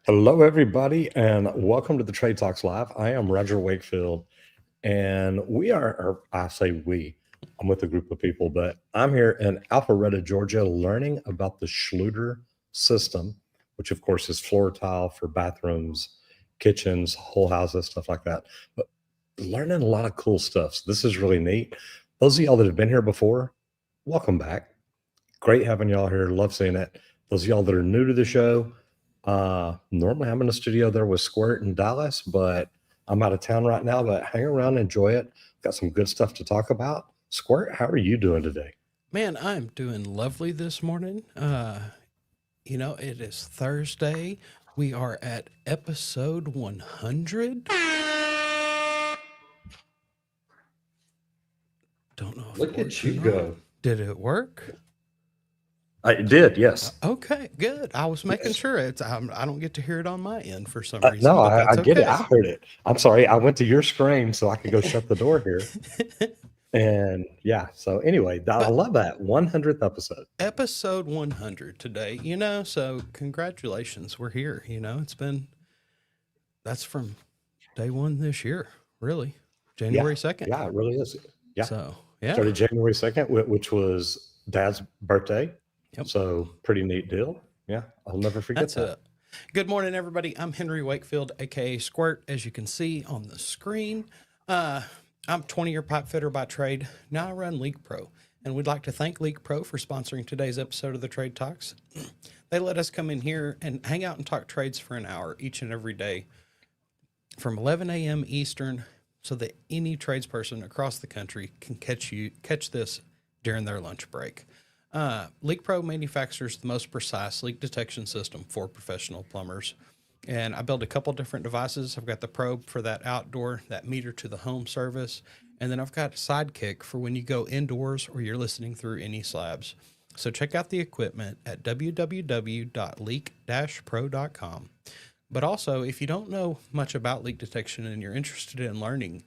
Hello, everybody, and welcome to the Trade Talks Live. I am Roger Wakefield, and we are, or I say we, I'm with a group of people, but I'm here in Alpharetta, Georgia, learning about the Schluter system, which of course is floor tile for bathrooms, kitchens, whole houses, stuff like that. But learning a lot of cool stuff. So this is really neat. Those of y'all that have been here before, welcome back. Great having y'all here. Love seeing it. Those of y'all that are new to the show, normally I'm in the studio there with Squirt in Dallas, but I'm out of town right now. But hang around, enjoy it. Got some good stuff to talk about. Squirt, how are you doing today? Man, I'm doing lovely this morning. It is Thursday. We are at episode 100. Don't know if it Look worked at or you not. go. Did it work? I did, yes. Okay, good. I was making sure I don't get to hear it on my end for some No, reason, but I that's get it. okay. I heard it. I'm sorry. I went to your screen so I could go shut the door here. And yeah, so anyway, I But love that 100th episode. episode 100 today, so congratulations. We're here. That's from day one this year, really, Yeah, January 2nd. yeah, it really is. Yeah. So, yeah. Started January 2nd, which was Dad's birthday. Yep. So pretty neat deal. Yeah, I'll never forget That's that. it. Good morning, everybody. I'm Henry Wakefield, aka Squirt, as you can see on the screen. I'm 20-year pipe fitter by trade. Now I run Leak Pro, and we'd like to thank Leak Pro for sponsoring today's episode of the Trade Talks. They let us come in here and hang out and talk trades for an hour each and every day from 11 a.m. Eastern, so that any tradesperson across the country can catch this during their lunch break. Leak Pro manufactures the most precise leak detection system for professional plumbers. And I built a couple different devices. I've got the probe for that outdoor, that meter to the home service. And then I've got Sidekick for when you go indoors or you're listening through any slabs. So check out the equipment at www.leak-pro.com. But also, if you don't know much about leak detection and you're interested in learning,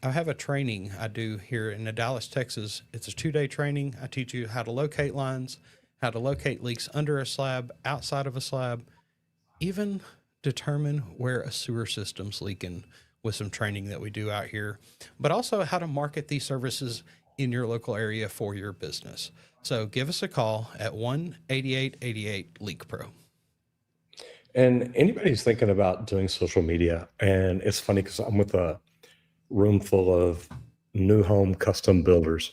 I have a training I do here in Dallas, Texas. It's a 2-day training. I teach you how to locate lines, how to locate leaks under a slab, outside of a slab, even determine where a sewer system's leaking with some training that we do out here, but also how to market these services in your local area for your business. So give us a call at 1-8888 Leak Pro. And anybody's thinking about doing social media, and it's funny because I'm with a room full of new home custom builders.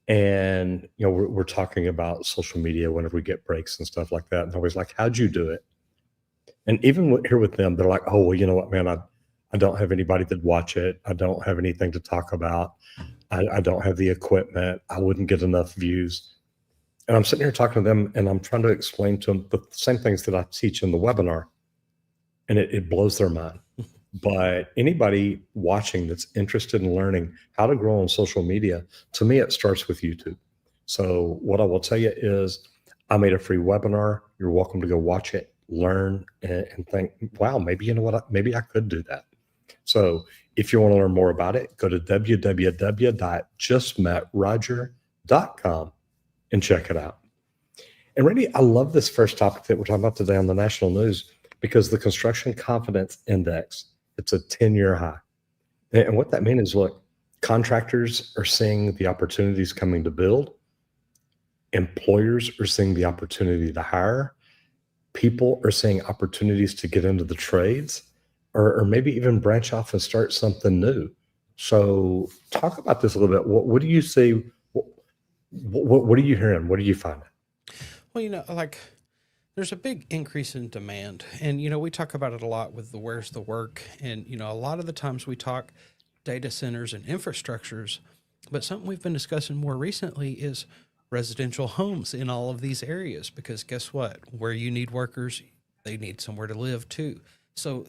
And, we're talking about social media whenever we get breaks and stuff like that. And always like, how'd you do it? And even here with them, they're like, oh, well, you know what, man, I don't have anybody that watch it. I don't have anything to talk about. I don't have the equipment. I wouldn't get enough views. And I'm sitting here talking to them and I'm trying to explain to them the same things that I teach in the webinar. And it blows their mind. But anybody watching that's interested in learning how to grow on social media, to me, it starts with YouTube. So what I will tell you is I made a free webinar. You're welcome to go watch it, learn, and think, wow, maybe you know what, maybe I could do that. So if you want to learn more about it, go to www.justmetroger.com and check it out. And Randy, I love this first topic that we're talking about today on the national news because the Construction Confidence Index, it's a 10-year high. And what that means is, look, contractors are seeing the opportunities coming to build. Employers are seeing the opportunity to hire. People are seeing opportunities to get into the trades or maybe even branch off and start something new. So talk about this a little bit. What do you see? What are you hearing? What are you finding? Well, there's a big increase in demand. And, we talk about it a lot with the where's the work. And, a lot of the times we talk data centers and infrastructures, but something we've been discussing more recently is residential homes in all of these areas, because guess what? Where you need workers, they need somewhere to live too. So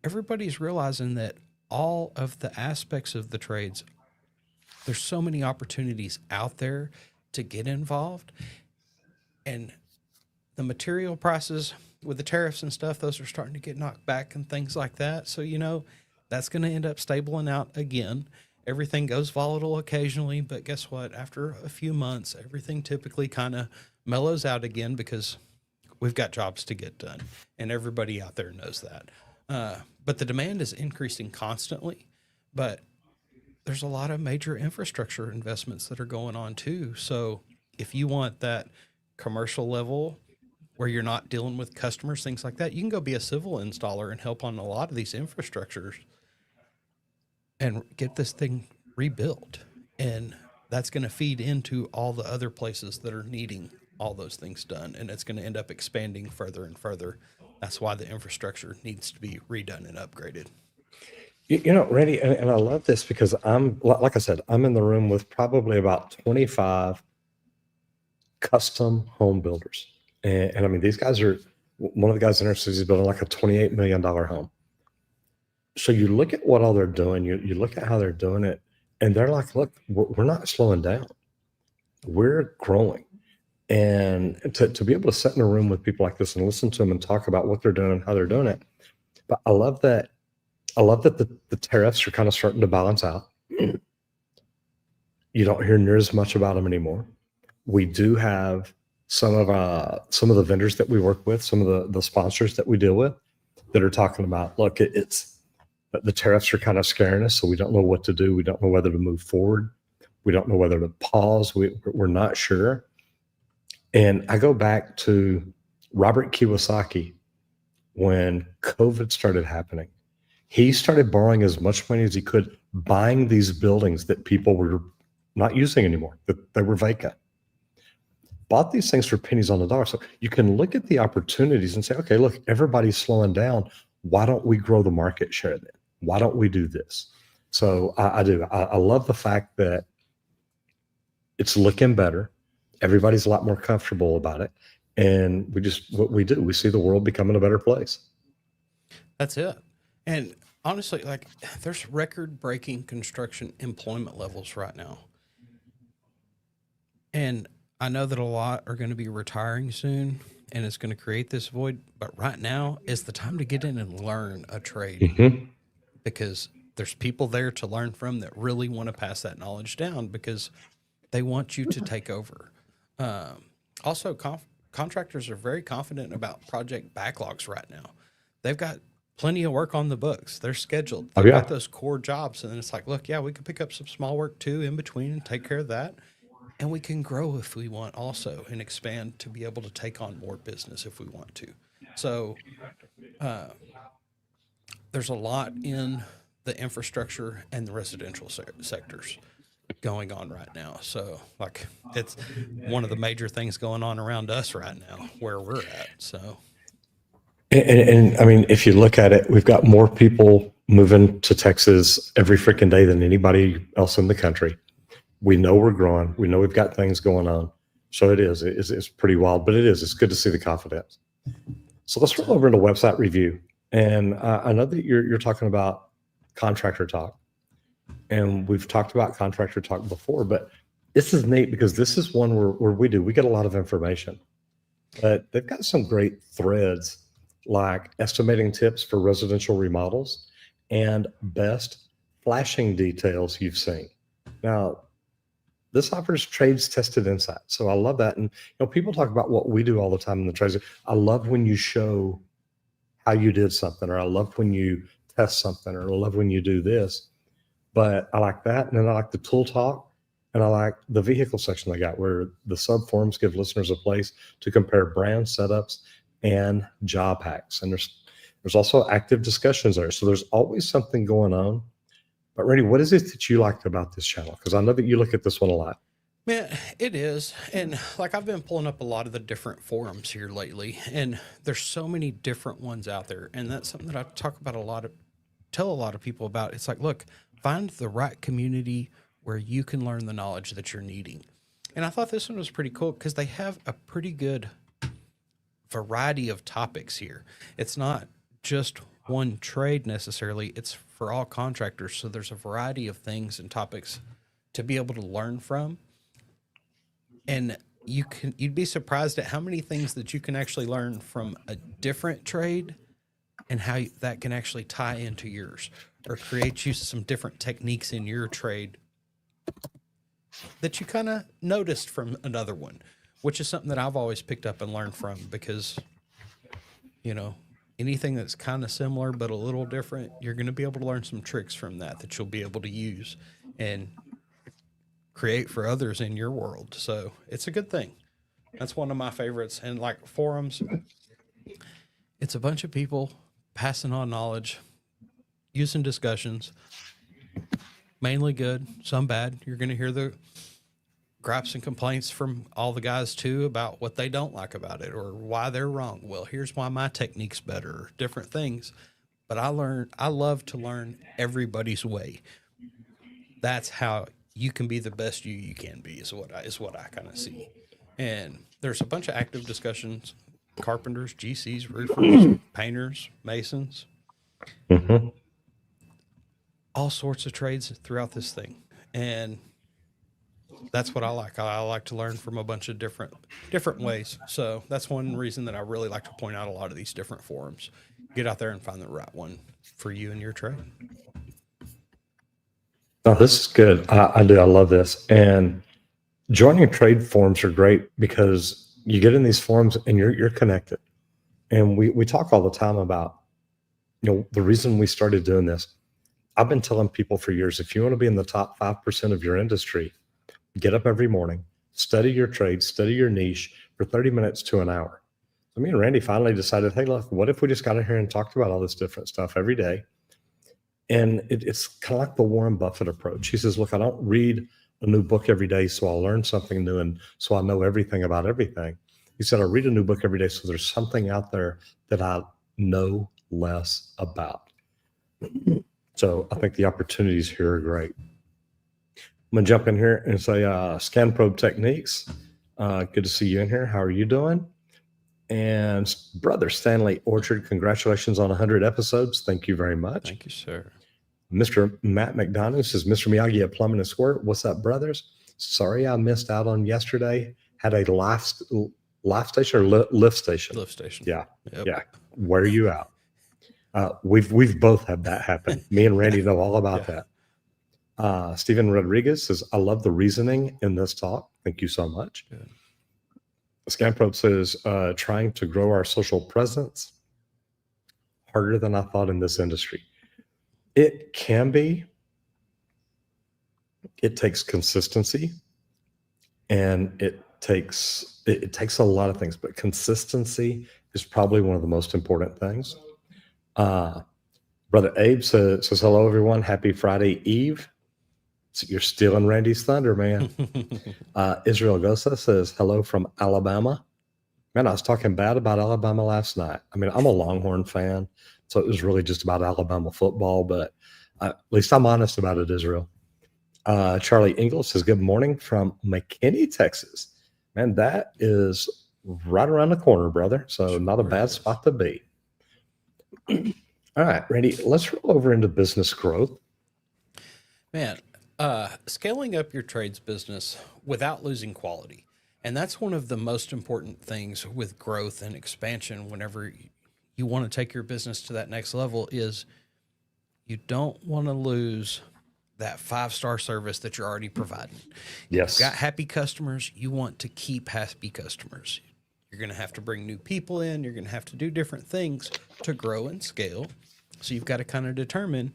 everybody's realizing that all of the aspects of the trades, there's so many opportunities out there to get involved. And the material prices with the tariffs and stuff, those are starting to get knocked back and things like that. So, that's going to end up stabling out again. Everything goes volatile occasionally, but guess what? After a few months, everything typically kind of mellows out again because we've got jobs to get done, and everybody out there knows that. But the demand is increasing constantly, but there's a lot of major infrastructure investments that are going on too. So if you want that commercial level where you're not dealing with customers, things like that, you can go be a civil installer and help on a lot of these infrastructures and get this thing rebuilt. And that's going to feed into all the other places that are needing all those things done. And it's going to end up expanding further and further. That's why the infrastructure needs to be redone and upgraded. Randy, and I love this because like I said, I'm in the room with probably about 25 custom home builders. And I mean, these guys are, one of the guys in our city is building like a $28 million home. So you look at what all they're doing, you look at how they're doing it, and they're like, look, we're not slowing down. We're growing. And to be able to sit in a room with people like this and listen to them and talk about what they're doing and how they're doing it. But I love that the tariffs are kind of starting to balance out. You don't hear near as much about them anymore. We do have some of the vendors that we work with, some of the sponsors that we deal with that are talking about, look, the tariffs are kind of scaring us, so we don't know what to do. We don't know whether to move forward. We don't know whether to pause. We're not sure. And I go back to Robert Kiyosaki when COVID started happening. He started borrowing as much money as he could, buying these buildings that people were not using anymore, that they were vacant. Bought these things for pennies on the dollar. So you can look at the opportunities and say, okay, look, everybody's slowing down. Why don't we grow the market share then? Why don't we do this? So I do. I love the fact that it's looking better. Everybody's a lot more comfortable about it. And what we do, we see the world becoming a better place. That's it. And honestly, like, there's record-breaking construction employment levels right now. And I know that a lot are going to be retiring soon, and it's going to create this void. But right now is the time to get in and learn a trade, because there's people there to learn from that really want to pass that knowledge down because they want you to take over. Also, contractors are very confident about project backlogs right now. They've got plenty of work on the books. They're scheduled. They've got those core jobs. And then it's like, look, yeah, we could pick up some small work too in between and take care of that. And we can grow if we want also and expand to be able to take on more business if we want to. So there's a lot in the infrastructure and the residential sectors going on right now. So like, it's one of the major things going on around us right now where we're at. So. And I mean, if you look at it, we've got more people moving to Texas every freaking day than anybody else in the country. We know we're growing. We know we've got things going on. So it's pretty wild, but it's good to see the confidence. So let's roll over into website review. And I know that you're talking about contractor talk, and we've talked about contractor talk before, but this is neat because this is one where we get a lot of information, but they've got some great threads like estimating tips for residential remodels and best flashing details you've seen. Now, this offers trades tested insight. So I love that. And people talk about what we do all the time in the trades. I love when you show how you did something, or I love when you test something, or I love when you do this. But I like that. And then I like the tool talk, and I like the vehicle section they got, where the sub forums give listeners a place to compare brand setups and job hacks. And there's also active discussions there. So there's always something going on. But Randy, what is it that you liked about this channel? Because I know that you look at this one a lot. Man, it is. And like, I've been pulling up a lot of the different forums here lately, and there's so many different ones out there. And that's something that I talk about tell a lot of people about. It's like, look, find the right community where you can learn the knowledge that you're needing. And I thought this one was pretty cool because they have a pretty good variety of topics here. It's not just one trade necessarily, it's for all contractors. So there's a variety of things and topics to be able to learn from. And you'd be surprised at how many things that you can actually learn from a different trade and how that can actually tie into yours or create you some different techniques in your trade that you kind of noticed from another one, which is something that I've always picked up and learned from, because you know, anything that's kind of similar but a little different, you're going to be able to learn some tricks from that you'll be able to use and create for others in your world. So it's a good thing. That's one of my favorites. And like forums, it's a bunch of people passing on knowledge, using discussions, mainly good, some bad. You're going to hear the gripes and complaints from all the guys too about what they don't like about it or why they're wrong. Well, here's why my technique's better, or different things. But I love to learn everybody's way. That's how you can be the best you can be is what I kind of see. And there's a bunch of active discussions, carpenters, GCs, roofers, painters, masons, Hmm. all sorts of trades throughout this thing. And that's what I like. I like to learn from a bunch of different ways. So that's one reason that I really like to point out a lot of these different forums. Get out there and find the right one for you and your trade. Oh, this is good. I do. I love this. And joining trade forums are great because you get in these forums and you're connected. And we talk all the time about, the reason we started doing this. I've been telling people for years, if you want to be in the top 5% of your industry, get up every morning, study your trade, study your niche for 30 minutes to an hour. So me and Randy finally decided, hey, look, what if we just got in here and talked about all this different stuff every day? And it's kind of like the Warren Buffett approach. He says, look, I don't read a new book every day, so I'll learn something new and so I know everything about everything. He said, I read a new book every day, so there's something out there that I know less about. So I think the opportunities here are great. I'm going to jump in here and say, Scan Probe Techniques. Good to see you in here. How are you doing? And Brother Stanley Orchard, congratulations on 100 episodes. Thank you very much. Thank you, sir. Mr. Matt McDonough says, Mr. Miyagi at Plumbing and Squirt. What's up, brothers? Sorry I missed out on yesterday. Had a live station or lift station? Lift station. Yeah. Yep. Yeah. Where are you out? We've both had that happen. Me and Randy know all about that. Stephen Rodriguez says, I love the reasoning in this talk. Thank you so much. Good. ScanProbe says, trying to grow our social presence harder than I thought in this industry. It can be. It takes consistency, and it takes a lot of things, but consistency is probably one of the most important things. Brother Abe says hello, everyone. Happy Friday Eve. So you're stealing Randy's thunder, man. Israel Gosa says hello from Alabama. Man, I was talking bad about Alabama last night. I mean, I'm a Longhorn fan, so it was really just about Alabama football, but at least I'm honest about it, Israel. Charlie Ingalls says good morning from McKinney, Texas. Man, that is right around the corner, brother. So not a bad spot to be. All right, Randy, let's roll over into business growth. Man, scaling up your trades business without losing quality. And that's one of the most important things with growth and expansion whenever you want to take your business to that next level is you don't want to lose that 5-star service that you're already providing. Yes. You've got happy customers. You want to keep happy customers. You're going to have to bring new people in. You're going to have to do different things to grow and scale. So you've got to kind of determine,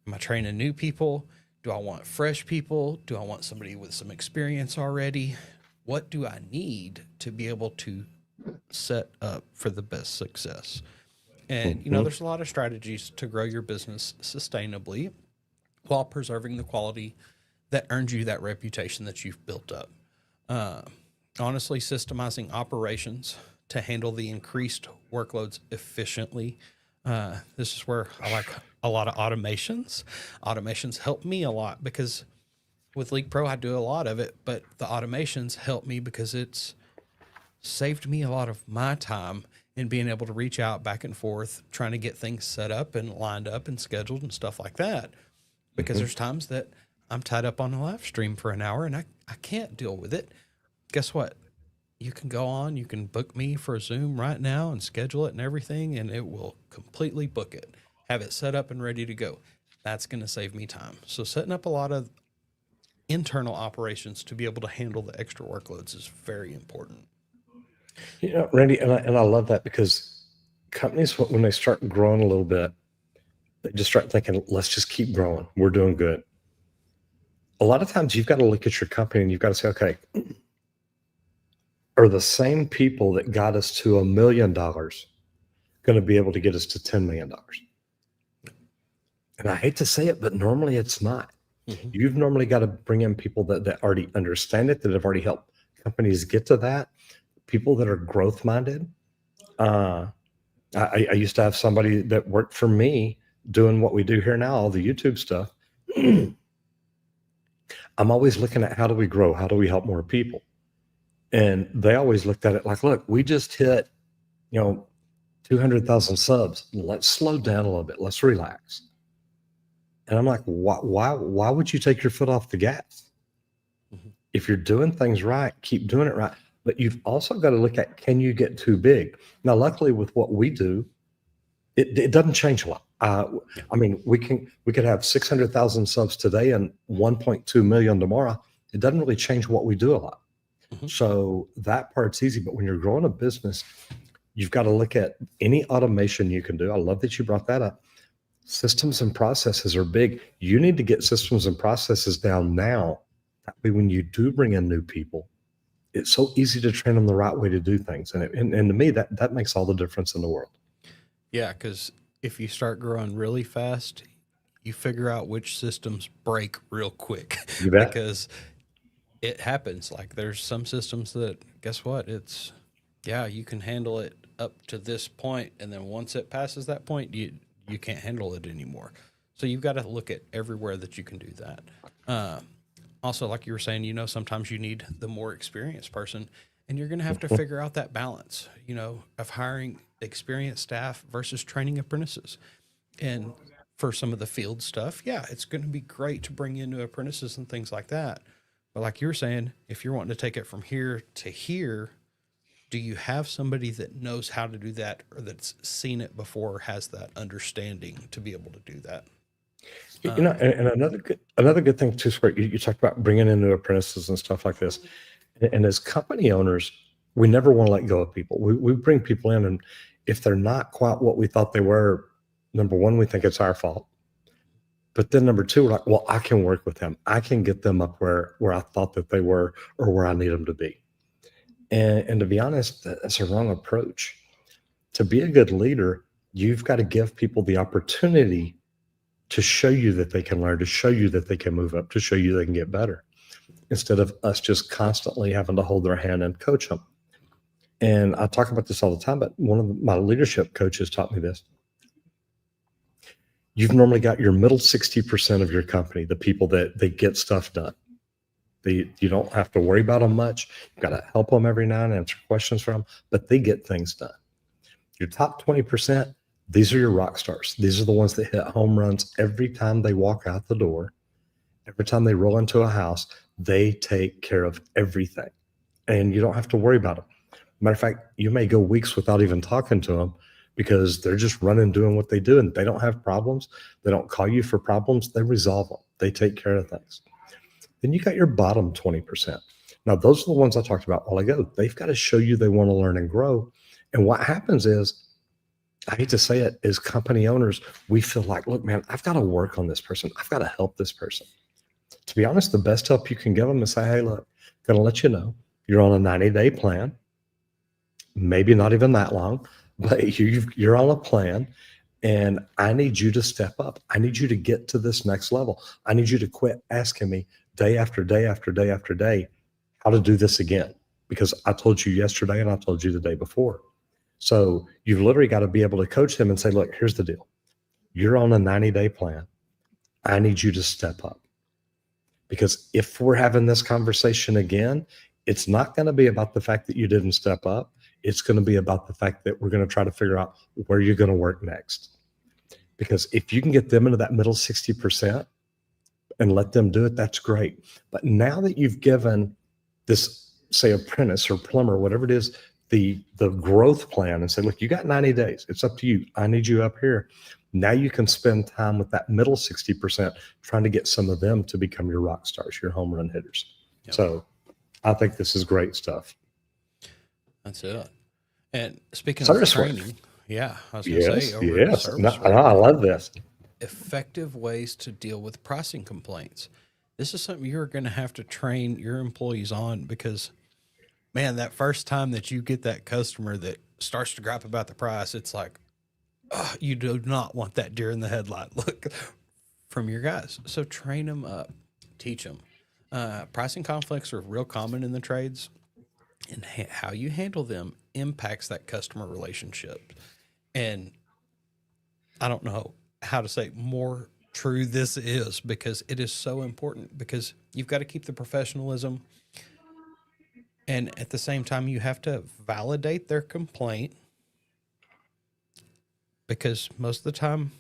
am I training new people? Do I want fresh people? Do I want somebody with some experience already? What do I need to be able to set up for the best success? And, there's a lot of strategies to grow your business sustainably while preserving the quality that earned you that reputation that you've built up. Honestly, systemizing operations to handle the increased workloads efficiently. This is where I like a lot of automations. Automations help me a lot because with League Pro, I do a lot of it, but the automations help me because it's saved me a lot of my time in being able to reach out back and forth, trying to get things set up and lined up and scheduled and stuff like that. Because there's times that I'm tied up on a live stream for an hour and I can't deal with it. Guess what? You can go on, you can book me for a Zoom right now and schedule it and everything, and it will completely book it, have it set up and ready to go. That's going to save me time. So setting up a lot of internal operations to be able to handle the extra workloads is very important. Randy, and I love that because companies, when they start growing a little bit, they just start thinking, let's just keep growing. We're doing good. A lot of times you've got to look at your company and you've got to say, okay, are the same people that got us to $1 million going to be able to get us to $10 million? And I hate to say it, but normally it's not. You've normally got to bring in people that already understand it, that have already helped companies get to that, people that are growth minded. I used to have somebody that worked for me doing what we do here now, all the YouTube stuff. I'm always looking at how do we grow? How do we help more people? And they always looked at it like, look, we just hit, 200,000 subs. Let's slow down a little bit. Let's relax. And I'm like, why would you take your foot off the gas? If you're doing things right, keep doing it right. But you've also got to look at, can you get too big? Now, luckily with what we do, it doesn't change a lot. I mean, we could have 600,000 subs today and 1.2 million tomorrow. It doesn't really change what we do a lot. So that part's easy. But when you're growing a business, you've got to look at any automation you can do. I love that you brought that up. Systems and processes are big. You need to get systems and processes down now. That way, when you do bring in new people, it's so easy to train them the right way to do things. And to me, that makes all the difference in the world. Yeah, because if you start growing really fast, you figure out which systems break real quick. You bet. Because it happens. Like there's some systems that, guess what? You can handle it up to this point, and then once it passes that point, you can't handle it anymore. So you've got to look at everywhere that you can do that. Also, like you were saying, sometimes you need the more experienced person, and you're going to have to figure out that balance, of hiring experienced staff versus training apprentices. And for some of the field stuff, it's going to be great to bring in new apprentices and things like that. But like you were saying, if you're wanting to take it from here to here, do you have somebody that knows how to do that, or that's seen it before, has that understanding to be able to do that? And another good thing too, Squirt, you talked about bringing in new apprentices and stuff like this. And as company owners, we never want to let go of people. We bring people in, and if they're not quite what we thought they were, number one, we think it's our fault. But then number two, we're like, well, I can work with them. I can get them up where I thought that they were, or where I need them to be. And to be honest, that's a wrong approach. To be a good leader, you've got to give people the opportunity to show you that they can learn, to show you that they can move up, to show you they can get better, instead of us just constantly having to hold their hand and coach them. And I talk about this all the time, but one of my leadership coaches taught me this. You've normally got your middle 60% of your company, the people that they get stuff done. You don't have to worry about them much. You've got to help them every now and then, answer questions from them, but they get things done. Your top 20%, these are your rock stars. These are the ones that hit home runs every time they walk out the door. Every time they roll into a house, they take care of everything. And you don't have to worry about them. Matter of fact, you may go weeks without even talking to them because they're just running, doing what they do, and they don't have problems. They don't call you for problems. They resolve them. They take care of things. Then you got your bottom 20%. Now, those are the ones I talked about a while ago. They've got to show you they want to learn and grow. And what happens is, I hate to say it, as company owners, we feel like, look, man, I've got to work on this person. I've got to help this person. To be honest, the best help you can give them is say, hey, look, I'm going to let you know you're on a 90-day plan. Maybe not even that long, but you're on a plan. And I need you to step up. I need you to get to this next level. I need you to quit asking me day after day after day after day how to do this again, because I told you yesterday and I told you the day before. So you've literally got to be able to coach them and say, look, here's the deal. You're on a 90-day plan. I need you to step up. Because if we're having this conversation again, it's not going to be about the fact that you didn't step up. It's going to be about the fact that we're going to try to figure out where you're going to work next. Because if you can get them into that middle 60% and let them do it, that's great. But now that you've given this, say, apprentice or plumber, whatever it is, the growth plan, and say, look, you got 90 days. It's up to you. I need you up here. Now you can spend time with that middle 60%, trying to get some of them to become your rock stars, your home run hitters. Yep. So I think this is great stuff. That's it. And speaking of training, Yeah, I was going to say Yes, over at a yes. No, service no, I writer, love this. effective ways to deal with pricing complaints. This is something you're going to have to train your employees on because, man, that first time that you get that customer that starts to gripe about the price, it's like, ugh, you do not want that deer in the headlight look from your guys. So train them up, teach them. Pricing conflicts are real common in the trades, and how you handle them impacts that customer relationship. And I don't know how to say more true this is because it is so important because you've got to keep the professionalism and at the same time you have to validate their complaint because most of the time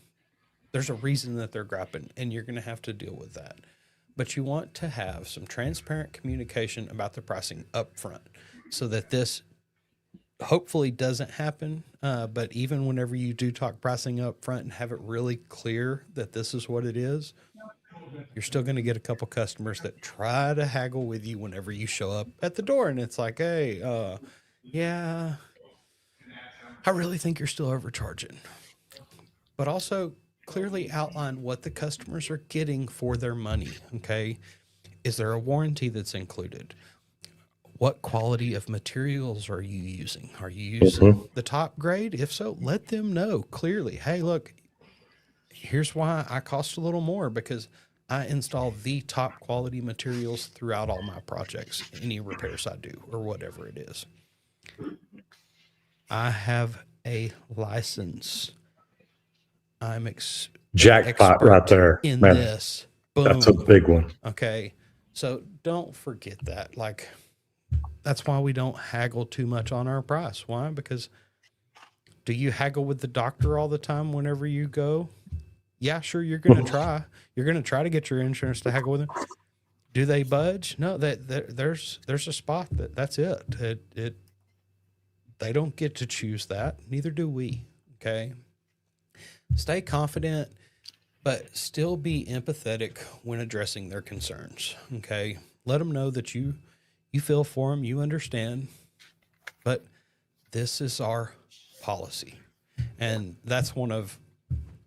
there's a reason that they're griping and you're going to have to deal with that. But you want to have some transparent communication about the pricing up front so that this hopefully doesn't happen. But even whenever you do talk pricing up front and have it really clear that this is what it is, you're still going to get a couple customers that try to haggle with you whenever you show up at the door. And it's like, hey, yeah, I really think you're still overcharging. But also clearly outline what the customers are getting for their money. Okay. Is there a warranty that's included? What quality of materials are you using? Are you using the top grade? If so, let them know clearly. Hey, look, here's why I cost a little more because I install the top quality materials throughout all my projects, any repairs I do, or whatever it is. I have a license. I'm Jackpot right expert there, in man. this. That's a Boom. big one. Okay. So don't forget that. Like, that's why we don't haggle too much on our price. Why? Because do you haggle with the doctor all the time whenever you go? Yeah, sure. You're going to try. You're going to try to get your insurance to haggle with them. Do they budge? No, there's a spot that's it. They don't get to choose that. Neither do we. Okay. Stay confident, but still be empathetic when addressing their concerns. Okay. Let them know that you feel for them, you understand, but this is our policy. And that's one of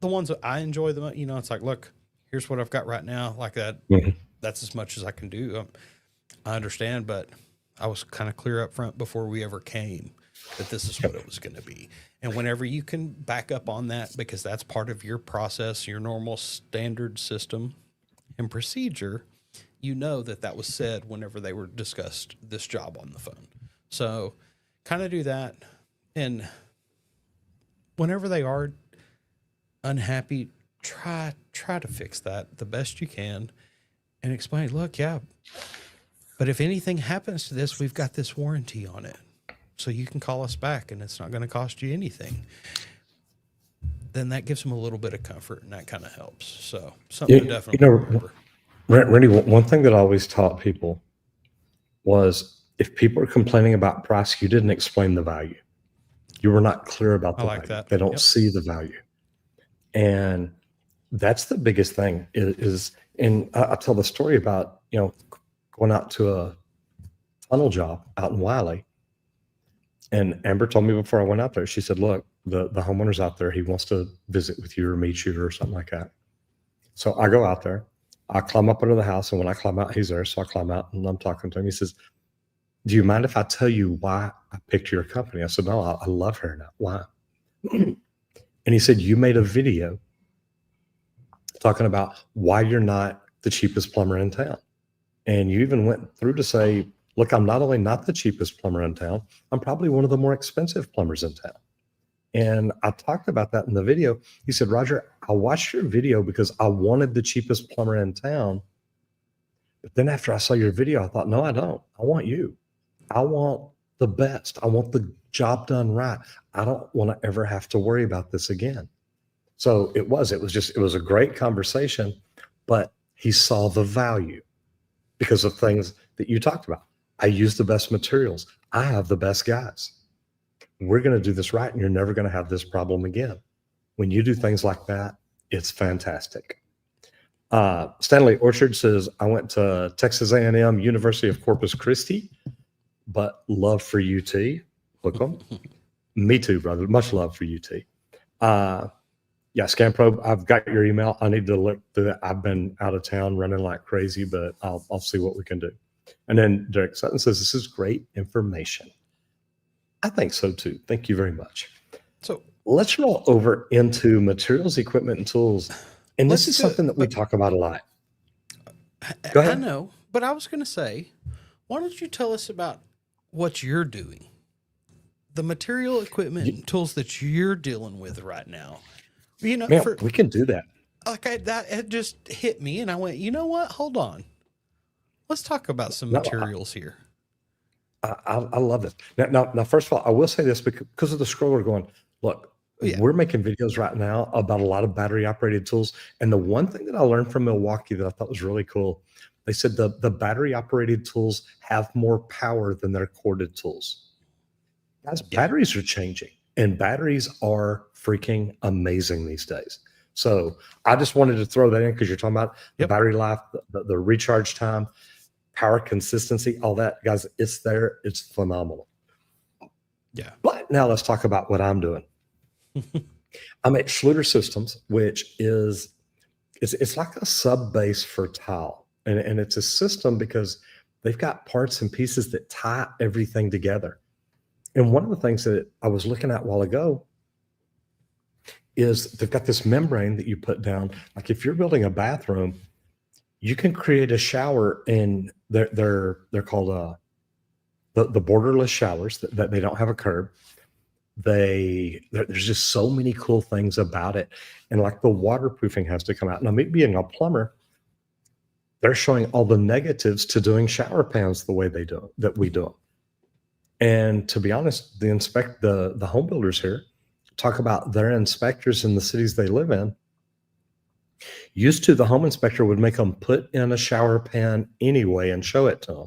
the ones that I enjoy the most. You know, it's like, look, here's what I've got right now. Like that, that's as much as I can do. I understand, but I was kind of clear up front before we ever came that this is what it was going to be. And whenever you can back up on that, because that's part of your process, your normal standard system and procedure, you know that was said whenever they were discussed this job on the phone. So kind of do that. And whenever they are unhappy, try to fix that the best you can and explain, look, yeah, but if anything happens to this, we've got this warranty on it. So you can call us back and it's not going to cost you anything. Then that gives them a little bit of comfort and that kind of helps. So something to definitely remember. Randy, one thing that I always taught people was if people are complaining about price, you didn't explain the value. You were not clear about the value. That. They don't see the value. And that's the biggest thing is and I tell the story about, going out to a tunnel job out in Wiley. And Amber told me before I went out there, she said, look, the homeowner's out there. He wants to visit with you or meet you or something like that. So I go out there. I climb up under the house. And when I climb out, he's there. So I climb out and I'm talking to him. He says, do you mind if I tell you why I picked your company? I said, no, I love her now. Why? And he said, you made a video talking about why you're not the cheapest plumber in town. And you even went through to say, look, I'm not only not the cheapest plumber in town, I'm probably one of the more expensive plumbers in town. And I talked about that in the video. He said, Roger, I watched your video because I wanted the cheapest plumber in town. But then after I saw your video, I thought, no, I don't. I want you. I want the best. I want the job done right. I don't want to ever have to worry about this again. So it was a great conversation, but he saw the value because of things that you talked about. I use the best materials. I have the best guys. We're going to do this right, and you're never going to have this problem again. When you do things like that, it's fantastic. Stanley Orchard says, I went to Texas A&M, University of Corpus Christi, but love for UT. Look them. Me too, brother. Much love for you, T. Yeah, ScanPro, I've got your email. I need to look through that. I've been out of town running like crazy, but I'll see what we can do. And then Derek Sutton says, this is great information. I think so too. Thank you very much. So let's roll over into materials, equipment, and tools. And this Let's is do it, something that we but- talk about a lot. Go I ahead. know, but I was going to say, why don't you tell us about what you're doing? The material, equipment, and tools that you're dealing with right now. You know, Man, we can do that. that it just hit me, and I went, you know what? Hold on. Let's talk about some No, materials here. I love this. Now, first of all, I will say this because of the scroller going, look, Yeah. we're making videos right now about a lot of battery operated tools. And the one thing that I learned from Milwaukee that I thought was really cool, they said the battery operated tools have more power than their corded tools. Guys, batteries are changing and batteries are freaking amazing these days. So I just wanted to throw that in because you're talking about the battery life, the recharge time, power consistency, all that. Guys, it's there. It's phenomenal. Yeah. But now let's talk about what I'm doing. I'm at Schluter Systems, which is it's like a sub base for tile. And it's a system because they've got parts and pieces that tie everything together. And one of the things that I was looking at a while ago is they've got this membrane that you put down. Like if you're building a bathroom, you can create a shower, and they're called the borderless showers that they don't have a curb. There's just so many cool things about it, and like the waterproofing has to come out. Now, me being a plumber, they're showing all the negatives to doing shower pans the way they do that we do them. And to be honest, the home builders here talk about their inspectors in the cities they live in. Used to, the home inspector would make them put in a shower pan anyway and show it to them.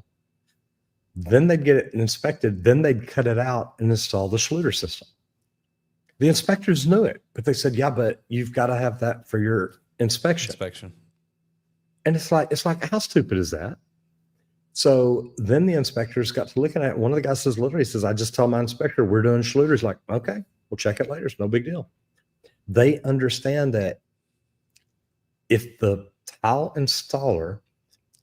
Then they'd get it inspected. Then they'd cut it out and install the Schluter system. The inspectors knew it, but they said, yeah, but you've got to have that for your inspection. And it's like, how stupid is that? So then the inspectors got to looking at it. One of the guys says, literally says, I just tell my inspector, we're doing Schluter. He's like, okay, we'll check it later. It's no big deal. They understand that if the tile installer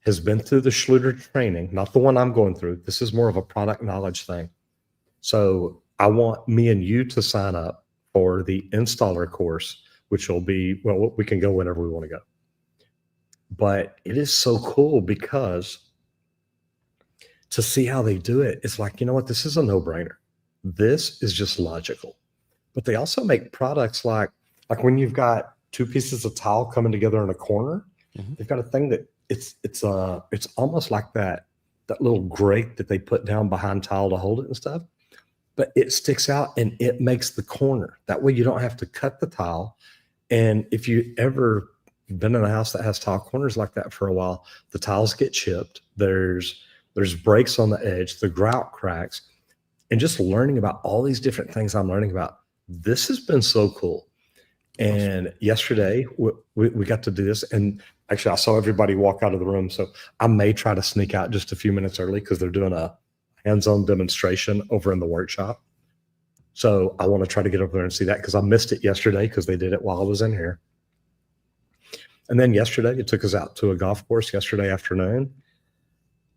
has been through the Schluter training, not the one I'm going through, this is more of a product knowledge thing. So I want me and you to sign up for the installer course, which will be, well, we can go whenever we want to go. But it is so cool because to see how they do it, it's like, you know what, this is a no-brainer. This is just logical. But they also make products like when you've got two pieces of tile coming together in a corner, they've got a thing that it's almost like that little grate that they put down behind tile to hold it and stuff, but it sticks out and it makes the corner. That way you don't have to cut the tile. And if you ever been in a house that has tile corners like that for a while, the tiles get chipped. There's breaks on the edge, the grout cracks, and just learning about all these different things I'm learning about. This has been so cool. And yesterday we got to do this, and actually I saw everybody walk out of the room. So I may try to sneak out just a few minutes early because they're doing a hands-on demonstration over in the workshop. So I want to try to get over there and see that because I missed it yesterday because they did it while I was in here. And then yesterday it took us out to a golf course yesterday afternoon.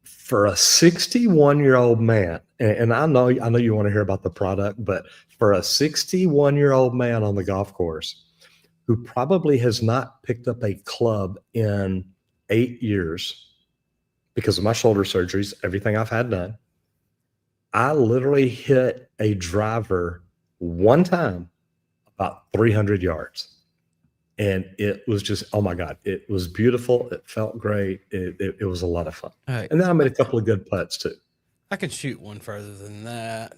For a 61-year-old man, and I know you want to hear about the product, but for a 61-year-old man on the golf course who probably has not picked up a club in 8 years because of my shoulder surgeries, everything I've had done, I literally hit a driver one time about 300 yards. And it was just, oh my God, it was beautiful. It felt great. It was a lot of fun. Right. And then I made a couple of good putts too. I can shoot one further than that.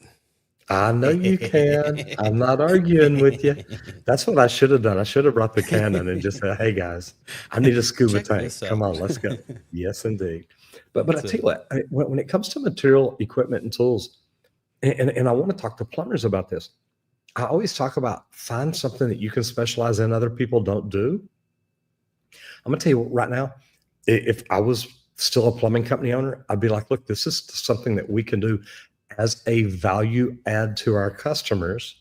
I know you can. I'm not arguing with you. That's what I should have done. I should have brought the Canon and just said, hey guys, I need a scuba Check tank. this out. Come on, let's go. Yes, indeed. But I That's tell you what, when it comes to material, equipment, and tools, and I want to talk to plumbers about this. I always talk about find something that you can specialize in other people don't do. I'm going to tell you right now, if I was still a plumbing company owner, I'd be like, look, this is something that we can do. as a value add to our customers.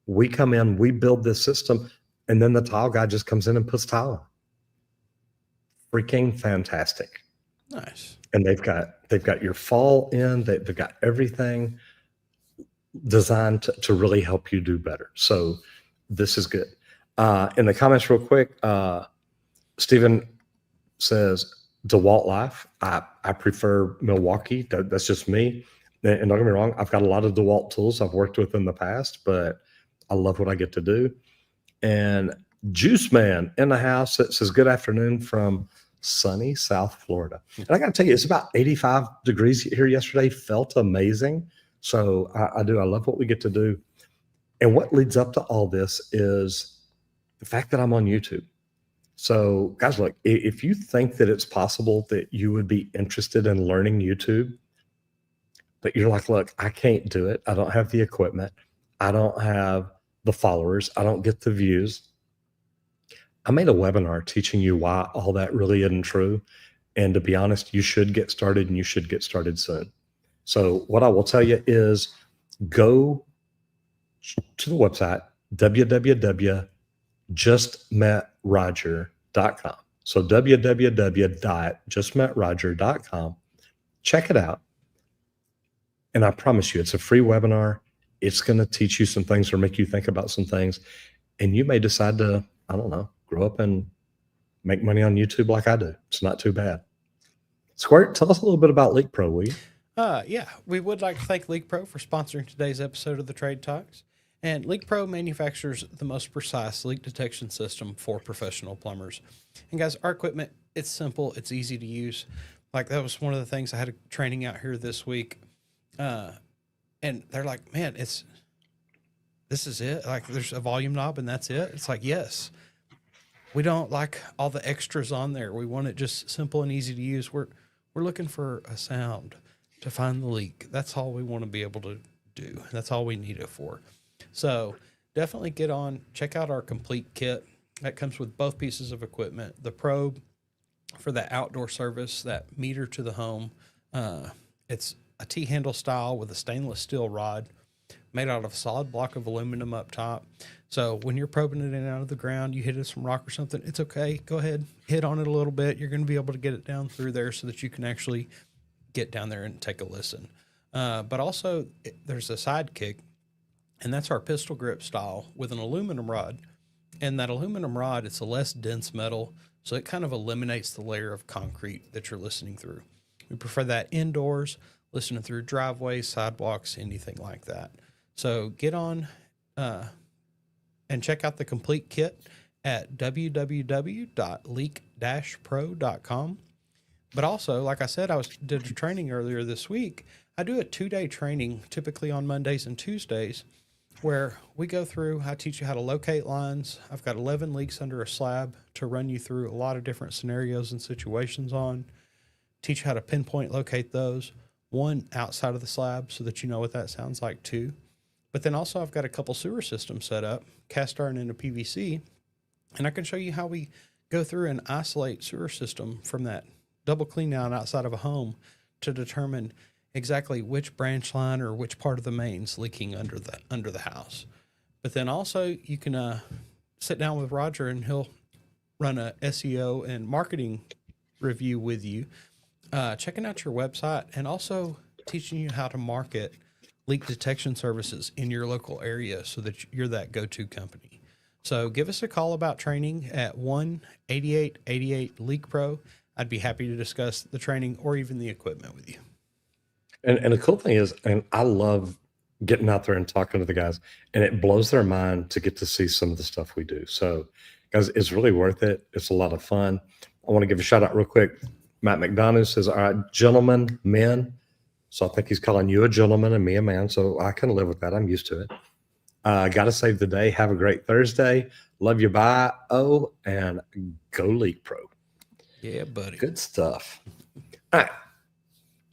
We come in, we build this system, and then the tile guy just comes in and puts tile on. Freaking fantastic. Nice. And they've got your fall in, they've got everything designed to really help you do better. So this is good. In the comments real quick, Stephen says DeWalt Life. I prefer Milwaukee. That's just me. And don't get me wrong, I've got a lot of DeWalt tools I've worked with in the past, but I love what I get to do. And Juice Man in the house that says good afternoon from sunny South Florida. And I got to tell you, it's about 85 degrees here yesterday. Felt amazing. So I love what we get to do. And what leads up to all this is the fact that I'm on YouTube. So guys, look, if you think that it's possible that you would be interested in learning YouTube, but you're like, look, I can't do it. I don't have the equipment. I don't have the followers. I don't get the views. I made a webinar teaching you why all that really isn't true. And to be honest, you should get started, and you should get started soon. So what I will tell you is go to the website, www.justmetroger.com. So www.justmetroger.com. Check it out. And I promise you, it's a free webinar. It's going to teach you some things or make you think about some things. And you may decide to, I don't know, grow up and make money on YouTube like I do. It's not too bad. Squirt, tell us a little bit about Leak Pro, will you? Yeah, we would like to thank Leak Pro for sponsoring today's episode of the Trade Talks. And Leak Pro manufactures the most precise leak detection system for professional plumbers. And guys, our equipment, it's simple, it's easy to use. Like that was one of the things I had a training out here this week. And they're like, man, this is it. Like there's a volume knob and that's it. It's like, yes, we don't like all the extras on there. We want it just simple and easy to use. We're looking for a sound to find the leak. That's all we want to be able to do. That's all we need it for. So definitely get on, check out our complete kit that comes with both pieces of equipment, the probe for the outdoor service, that meter to the home. It's a T-handle style with a stainless steel rod made out of a solid block of aluminum up top. So when you're probing it in and out of the ground, you hit it some rock or something, it's okay. Go ahead, hit on it a little bit. You're going to be able to get it down through there so that you can actually get down there and take a listen. But also there's a sidekick, and that's our pistol grip style with an aluminum rod. And that aluminum rod, it's a less dense metal, so it kind of eliminates the layer of concrete that you're listening through. We prefer that indoors, listening through driveways, sidewalks, anything like that. So get on and check out the complete kit at www.leak-pro.com. But also, like I said, did a training earlier this week. I do a 2-day training, typically on Mondays and Tuesdays, where we go through, I teach you how to locate lines. I've got 11 leaks under a slab to run you through a lot of different scenarios and situations on. Teach you how to pinpoint locate those. One, outside of the slab so that you know what that sounds like too. But then also I've got a couple sewer systems set up, cast iron into PVC, and I can show you how we go through and isolate sewer system from that double clean down outside of a home to determine exactly which branch line or which part of the main's leaking under the house. But then also you can sit down with Roger and he'll run a SEO and marketing review with you, checking out your website and also teaching you how to market leak detection services in your local area so that you're that go-to company. So give us a call about training at 1-8888-LEAK-PRO. I'd be happy to discuss the training or even the equipment with you. And the cool thing is, and I love getting out there and talking to the guys, and it blows their mind to get to see some of the stuff we do. So guys, it's really worth it. It's a lot of fun. I want to give a shout out real quick. Matt McDonough says, all right, gentlemen, men. So I think he's calling you a gentleman and me a man. So I can live with that. I'm used to it. Got to save the day. Have a great Thursday. Love you. Bye. Oh, and go Leak Pro. Yeah, buddy. Good stuff. All right.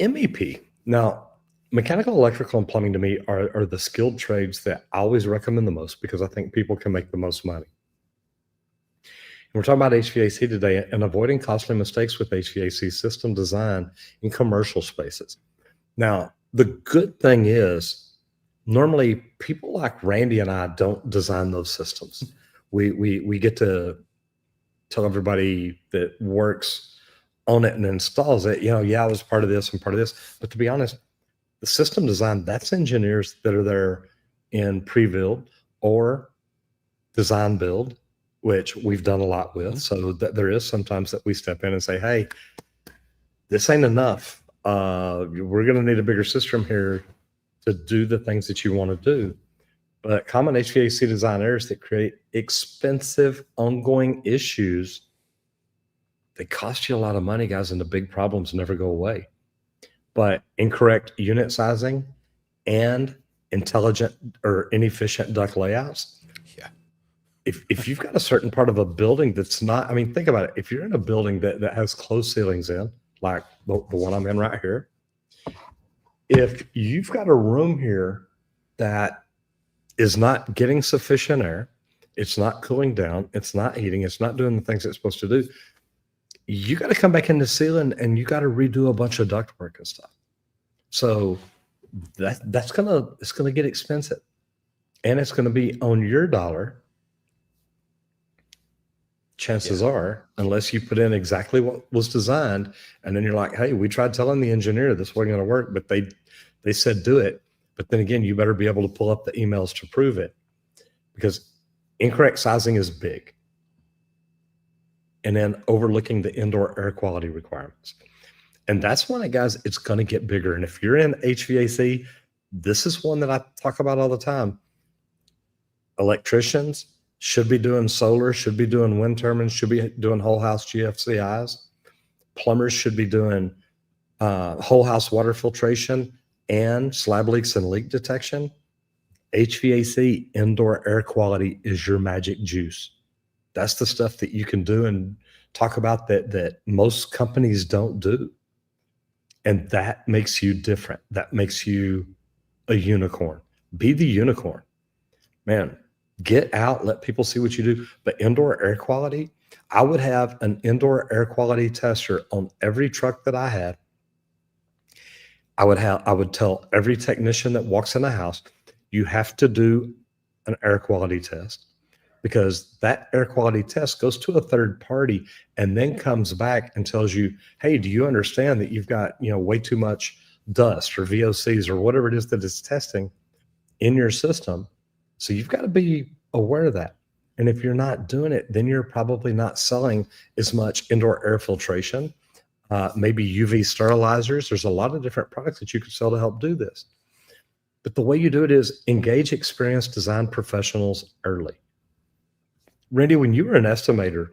MEP. Now, mechanical, electrical, and plumbing to me are the skilled trades that I always recommend the most because I think people can make the most money. And we're talking about HVAC today and avoiding costly mistakes with HVAC system design in commercial spaces. Now, The good thing is, normally people like Randy and I don't design those systems. We get to tell everybody that works on it and installs it, yeah, I was part of this and part of this. But to be honest, the system design, that's engineers that are there in pre-build or design build, which we've done a lot with. So that there is sometimes that we step in and say, hey, this ain't enough. We're going to need a bigger system here to do the things that you want to do. But common HVAC design errors that create expensive ongoing issues, they cost you a lot of money, guys, and the big problems never go away. But incorrect unit sizing and intelligent or inefficient duct layouts. Yeah. If you've got a certain part of a building that's not, I mean, think about it. If you're in a building that has closed ceilings in, like the one I'm in right here, if you've got a room here that is not getting sufficient air, it's not cooling down, it's not heating, it's not doing the things it's supposed to do, you got to come back in the ceiling and you got to redo a bunch of ductwork and stuff. So it's gonna get expensive, and it's gonna be on your dollar. Chances are, unless you put in exactly what was designed, and then you're like, hey, we tried telling the engineer this wasn't going to work, but they said do it. But then again, you better be able to pull up the emails to prove it, because incorrect sizing is big. And then overlooking the indoor air quality requirements. And that's when, guys, it's going to get bigger. And if you're in HVAC, this is one that I talk about all the time. Electricians should be doing solar, should be doing wind turbines, should be doing whole house GFCIs. Plumbers should be doing whole house water filtration and slab leaks and leak detection. HVAC, indoor air quality, is your magic juice. That's the stuff that you can do and talk about that most companies don't do. And that makes you different. That makes you a unicorn. Be the unicorn. Man, get out, let people see what you do. But indoor air quality, I would have an indoor air quality tester on every truck that I had. I would tell every technician that walks in the house, you have to do an air quality test, because that air quality test goes to a third party and then comes back and tells you, hey, do you understand that you've got, way too much dust or VOCs or whatever it is that it's testing in your system? So you've got to be aware of that. And if you're not doing it, then you're probably not selling as much indoor air filtration, maybe UV sterilizers. There's a lot of different products that you could sell to help do this. But the way you do it is engage experienced design professionals early. Randy, when you were an estimator,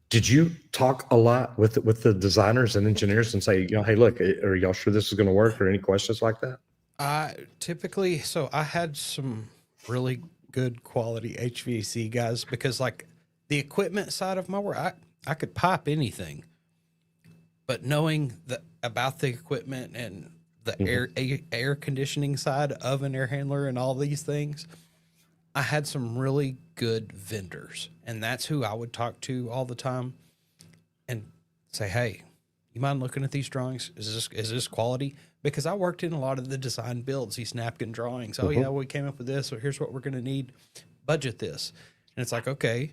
did you talk a lot with the designers and engineers and say, hey, look, are y'all sure this is going to work, or any questions like that? Typically, so I had some really good quality HVAC guys, because like the equipment side of my work, I could pipe anything, but knowing about the equipment and the air conditioning side of an air handler and all these things, I had some really good vendors, and that's who I would talk to all the time and say, hey, you mind looking at these drawings? Is this quality? Because I worked in a lot of the design builds, these napkin drawings. Oh yeah, we came up with this. So here's what we're going to need. Budget this. And it's like, okay,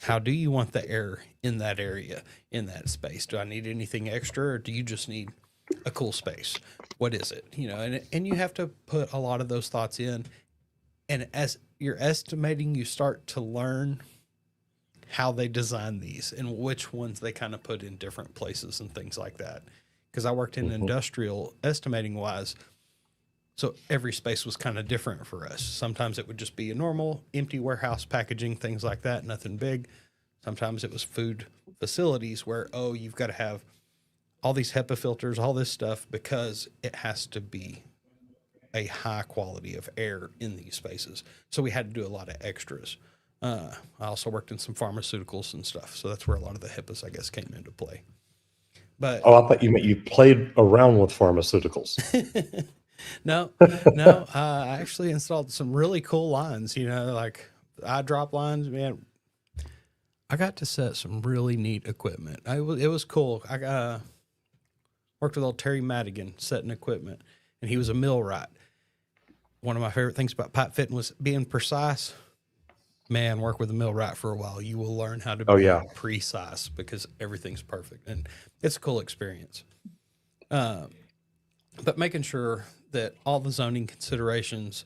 how do you want the air in that area, in that space? Do I need anything extra, or do you just need a cool space? What is it? And you have to put a lot of those thoughts in. And as you're estimating, you start to learn how they design these and which ones they kind of put in different places and things like that. Because I worked in industrial estimating wise. So every space was kind of different for us. Sometimes it would just be a normal empty warehouse packaging, things like that, nothing big. Sometimes it was food facilities where, you've got to have all these HEPA filters, all this stuff, because it has to be a high quality of air in these spaces. So we had to do a lot of extras. I also worked in some pharmaceuticals and stuff. So that's where a lot of the HIPAAs, I guess, came into play. But I thought you meant you played around with pharmaceuticals. no, I actually installed some really cool lines, like eye drop lines. Man, I got to set some really neat equipment. It was cool. Worked with old Terry Madigan setting equipment, and he was a millwright. One of my favorite things about pipe fitting was being precise. Man, work with a millwright for a while. You will learn how to Oh be yeah. precise because everything's perfect, and it's a cool experience. But making sure that all the zoning considerations,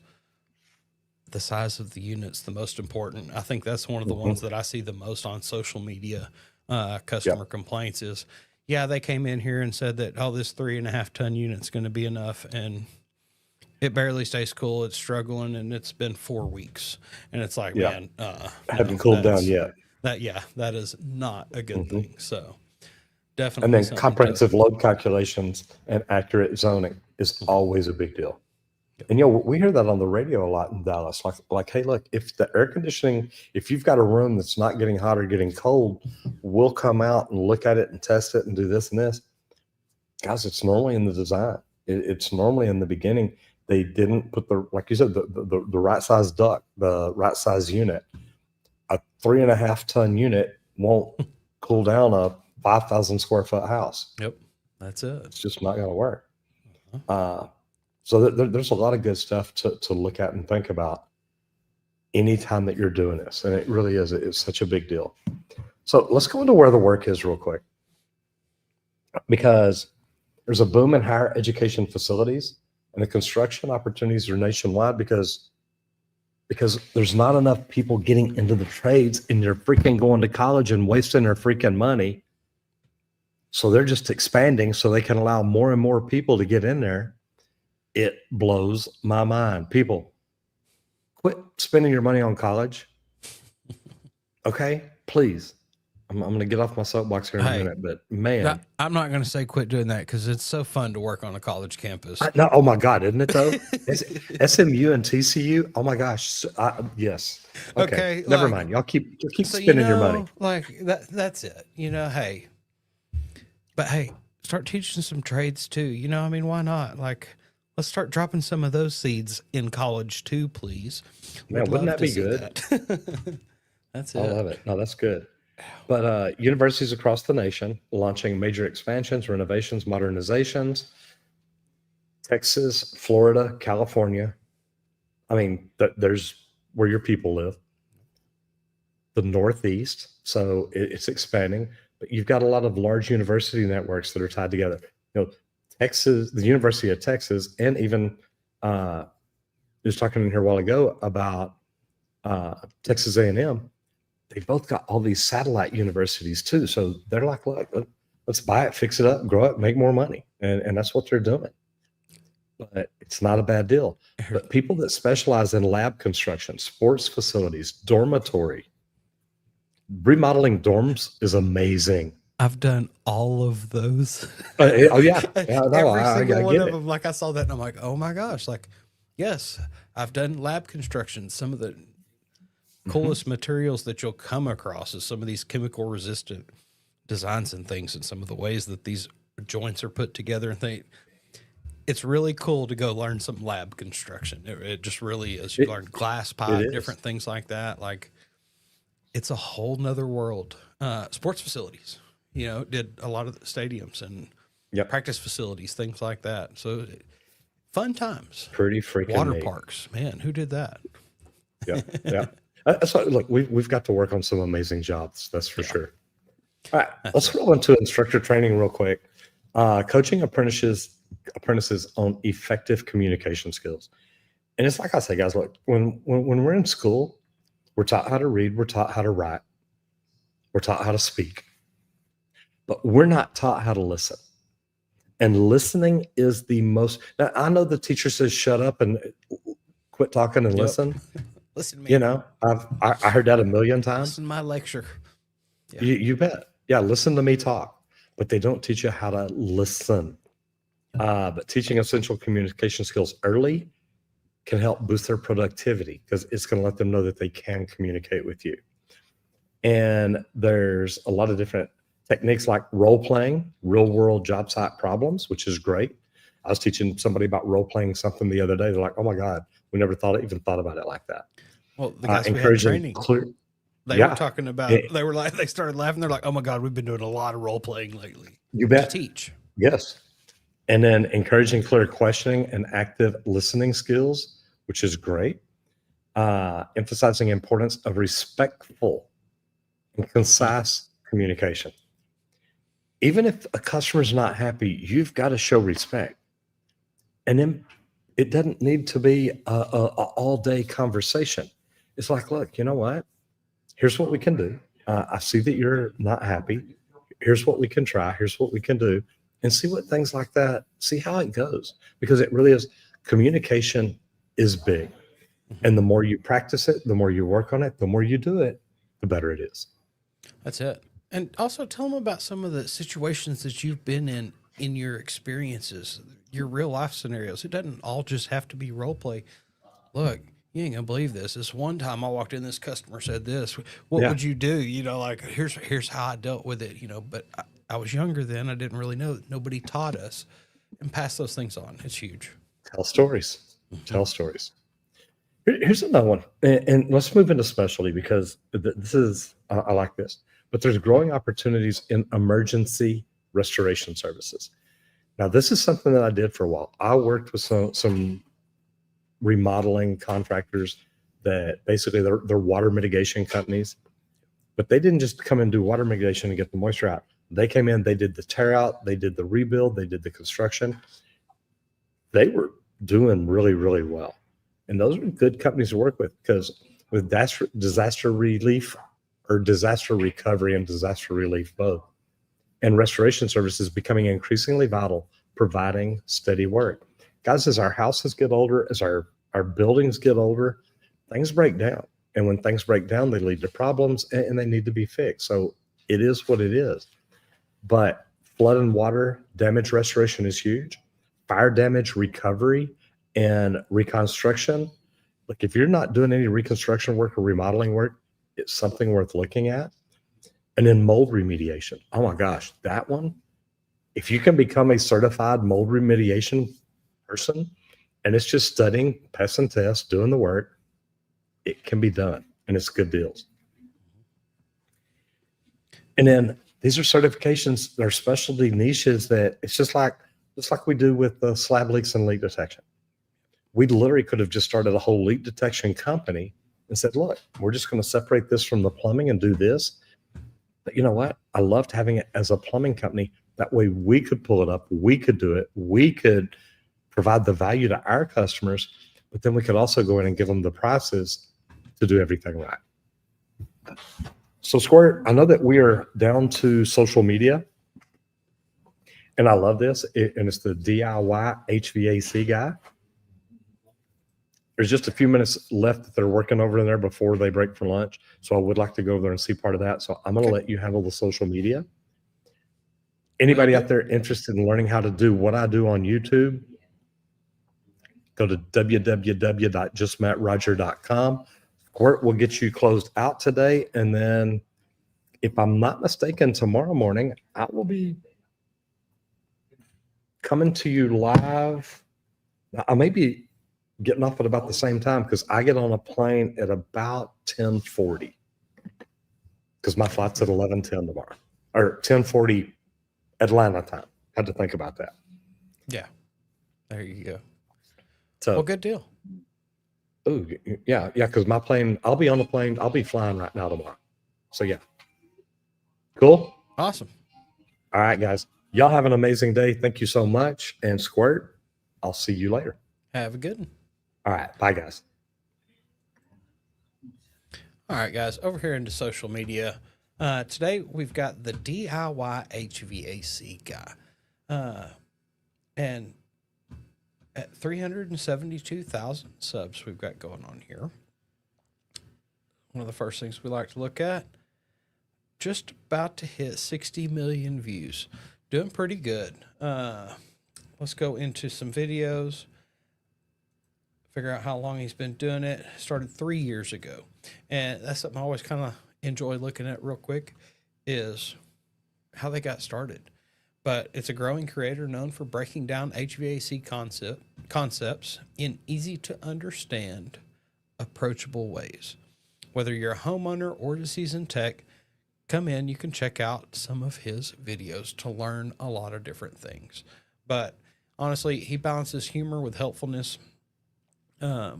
the size of the unit's the most important. I think that's one of the ones that I see the most on social media. Customer complaints is, yeah, they came in here and said that, oh, this 3.5 ton unit's going to be enough, and it barely stays cool. It's struggling, and it's been 4 weeks, and it's like, Yeah. man, Haven't cooled down that's- yet. that is not a good thing. So definitely, And then something to- comprehensive load calculations and accurate zoning is always a big deal. And we hear that on the radio a lot in Dallas. Like, hey, look, if the air conditioning, if you've got a room that's not getting hot or getting cold, we'll come out and look at it and test it and do this and this. Guys, it's normally in the design. It's normally in the beginning. They didn't put like you said, the right size duct, the right size unit. A 3.5 ton unit won't cool down a 5,000 square foot house. Yep, that's it. It's just not going to work. So there's a lot of good stuff to look at and think about anytime that you're doing this. And it really is, it's such a big deal. So let's go into where the work is real quick, because there's a boom in higher education facilities, and the construction opportunities are nationwide because there's not enough people getting into the trades, and they're freaking going to college and wasting their freaking money. So they're just expanding so they can allow more and more people to get in there. It blows my mind. People, quit spending your money on college. Okay, please. I'm going to get off my soapbox here in a minute, but man, I'm not going to say quit doing that because it's so fun to work on a college campus. no, oh my God, isn't it though? SMU and TCU. Oh my gosh, yes. Okay, never mind. Y'all keep spending your money. Like that's it. Hey, but hey, start teaching some trades too. I mean, why not? Like, let's start dropping some of those seeds in college too, please. Man, wouldn't that be good? That's it. I love it. No, that's good. But universities across the nation launching major expansions, renovations, modernizations. Texas, Florida, California. I mean, there's where your people live. The Northeast, so it's expanding. But you've got a lot of large university networks that are tied together. Texas, the University of Texas, and even I was talking in here a while ago about Texas A&M. They've both got all these satellite universities too. So they're like, look, let's buy it, fix it up, grow it, make more money. And that's what they're doing. But it's not a bad deal. But people that specialize in lab construction, sports facilities, dormitory, remodeling dorms is amazing. I've done all of those. Oh yeah. Every single one of them. Like, I saw that and I'm like, oh my gosh. Like, yes, I've done lab construction. Some of the coolest materials that you'll come across is some of these chemical resistant designs and things, and some of the ways that these joints are put together and things. It's really cool to go learn some lab construction. It just really is. You learn glass pipe, different things like that. Like, it's a whole nother world. Sports facilities, did a lot of the stadiums and practice facilities, things like that. So fun times. Pretty freaking water neat. Parks. Man, who did that? Yeah. So look, we've got to work on some amazing jobs. That's for sure. All right, let's roll into instructor training real quick. Coaching apprentices on effective communication skills. And it's like I say, guys, look, when we're in school, we're taught how to read, we're taught how to write, we're taught how to speak, but we're not taught how to listen. And listening is the most. Now, I know the teacher says shut up and quit talking and listen. Listen to me. I heard that a million times. Listen to my lecture. Yeah. You bet. Yeah, listen to me talk. But they don't teach you how to listen. But teaching essential communication skills early can help boost their productivity because it's going to let them know that they can communicate with you. And there's a lot of different techniques like role playing, real world job site problems, which is great. I was teaching somebody about role playing something the other day. They're like, oh my God, we never thought about it like that. Well, the guys we had training, they were talking about, they started laughing. They're like, oh my God, we've been doing a lot of role playing lately. You bet. To teach. Yes. And then encouraging clear questioning and active listening skills, which is great. Emphasizing importance of respectful and concise communication. Even if a customer's not happy, you've got to show respect. And then it doesn't need to be a all day conversation. It's like, look, you know what? Here's what we can do. I see that you're not happy. Here's what we can try. Here's what we can do. And see what things like that, see how it goes. Because it really is, communication is big. And the more you practice it, the more you work on it, the more you do it, the better it is. That's it. And also tell them about some of the situations that you've been in your experiences, your real life scenarios. It doesn't all just have to be role play. Look, you ain't gonna believe this. This one time I walked in, this customer said this. What Yeah. would you do? You know, like here's how I dealt with it. You know, but I was younger then. I didn't really know. Nobody taught us, and pass those things on. It's huge. Tell stories. Tell stories. Here's another one. And let's move into specialty because this is, I like this. But there's growing opportunities in emergency restoration services. Now, this is something that I did for a while. I worked with some remodeling contractors that basically they're water mitigation companies, but they didn't just come and do water mitigation and get the moisture out. They came in, they did the tear out, they did the rebuild, they did the construction. They were doing really, really well. And those are good companies to work with because with disaster relief or disaster recovery and disaster relief both, and restoration services becoming increasingly vital, providing steady work. Guys, as our houses get older, as our buildings get older, things break down. And when things break down, they lead to problems and they need to be fixed. So it is what it is. But flood and water damage restoration is huge. Fire damage recovery and reconstruction. Like if you're not doing any reconstruction work or remodeling work, it's something worth looking at. And then mold remediation. Oh my gosh, that one. If you can become a certified mold remediation person, and it's just studying pests and tests, doing the work, it can be done, and it's good deals. And then these are certifications, they're specialty niches that it's just like we do with the slab leaks and leak detection. We literally could have just started a whole leak detection company and said, look, we're just going to separate this from the plumbing and do this. But you know what? I loved having it as a plumbing company. That way we could pull it up, we could do it, we could provide the value to our customers, but then we could also go in and give them the prices to do everything right. So Squirt, I know that we are down to social media, and I love this, and it's the DIY HVAC guy. There's just a few minutes left that they're working over in there before they break for lunch. So I would like to go over there and see part of that. So I'm going to let you handle the social media. Anybody out there interested in learning how to do what I do on YouTube, go to www.justmattroger.com. Squirt will get you closed out today. And then if I'm not mistaken, tomorrow morning, I will be coming to you live. I may be getting off at about the same time because I get on a plane at about 10:40 because my flight's at 11:10 tomorrow, or 10:40 Atlanta time. Had to think about that. Yeah. There you go. So, Well, good deal. oh yeah, because my plane, I'll be on the plane. I'll be flying right now tomorrow. So yeah, cool. Awesome. All right, guys, y'all have an amazing day. Thank you so much. And Squirt, I'll see you later. Have a good one. All right, bye, guys. All right, guys, over here into social media. Today we've got the DIY HVAC guy. And at 372,000 subs we've got going on here. One of the first things we like to look at, just about to hit 60 million views. Doing pretty good. Let's go into some videos. Figure out how long he's been doing it. Started 3 years ago. And that's something I always kind of enjoy looking at real quick is how they got started. But it's a growing creator known for breaking down HVAC concepts in easy to understand, approachable ways. Whether you're a homeowner or a seasoned tech, come in, you can check out some of his videos to learn a lot of different things. But Honestly, he balances humor with helpfulness, a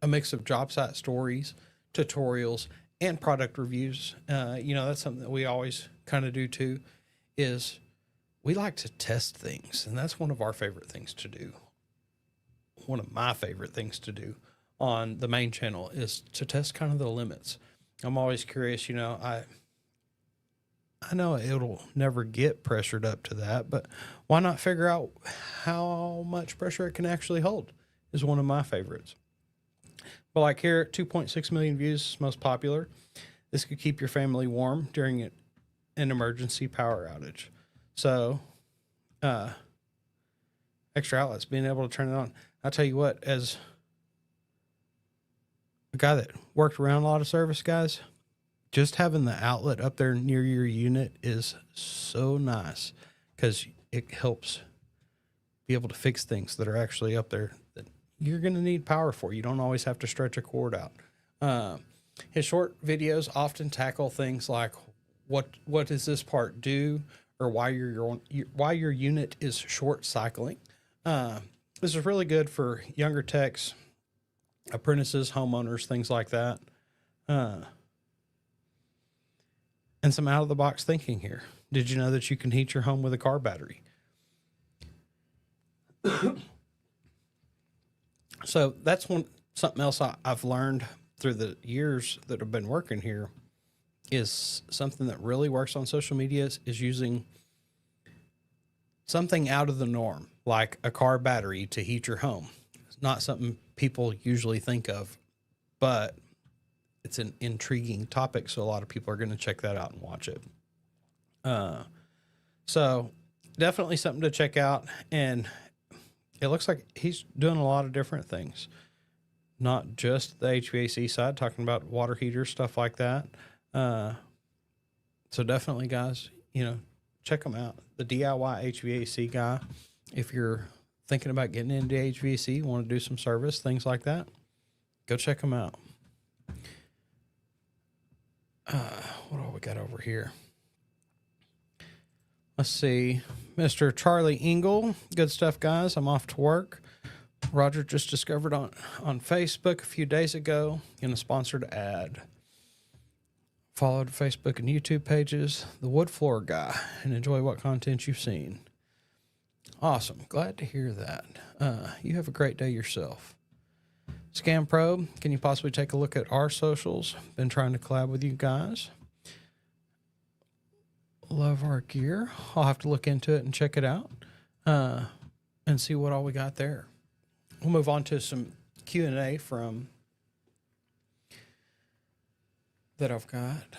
mix of job site stories, tutorials, and product reviews. That's something that we always kind of do too, is we like to test things. And that's one of our favorite things to do. One of my favorite things to do on the main channel is to test kind of the limits. I'm always curious, I know it'll never get pressured up to that, but why not figure out how much pressure it can actually hold is one of my favorites. But like here, 2.6 million views, most popular. This could keep your family warm during an emergency power outage. So, extra outlets, being able to turn it on. I'll tell you what, as a guy that worked around a lot of service guys, just having the outlet up there near your unit is so nice because it helps be able to fix things that are actually up there that you're going to need power for. You don't always have to stretch a cord out. His short videos often tackle things like what does this part do, or why your unit is short cycling. This is really good for younger techs, apprentices, homeowners, things like that. And some out of the box thinking here. Did you know that you can heat your home with a car battery? So that's something else I've learned through the years that I've been working here, is something that really works on social media is using something out of the norm, like a car battery to heat your home. It's not something people usually think of, but it's an intriguing topic, so a lot of people are going to check that out and watch it. So definitely something to check out, and it looks like he's doing a lot of different things, not just the HVAC side, talking about water heaters, stuff like that. So definitely, guys, check him out. The DIY HVAC guy. If you're thinking about getting into HVAC, want to do some service, things like that, go check him out. What do we got over here? Let's see. Mr. Charlie Engel. Good stuff, guys. I'm off to work. Roger just discovered on Facebook a few days ago in a sponsored ad. Followed Facebook and YouTube pages, The Wood Floor Guy, and enjoy what content you've seen. Awesome. Glad to hear that. You have a great day yourself. Scam Probe, can you possibly take a look at our socials? Been trying to collab with you guys. Love our gear. I'll have to look into it and check it out and see what all we got there. We'll move on to some Q&A from that I've got.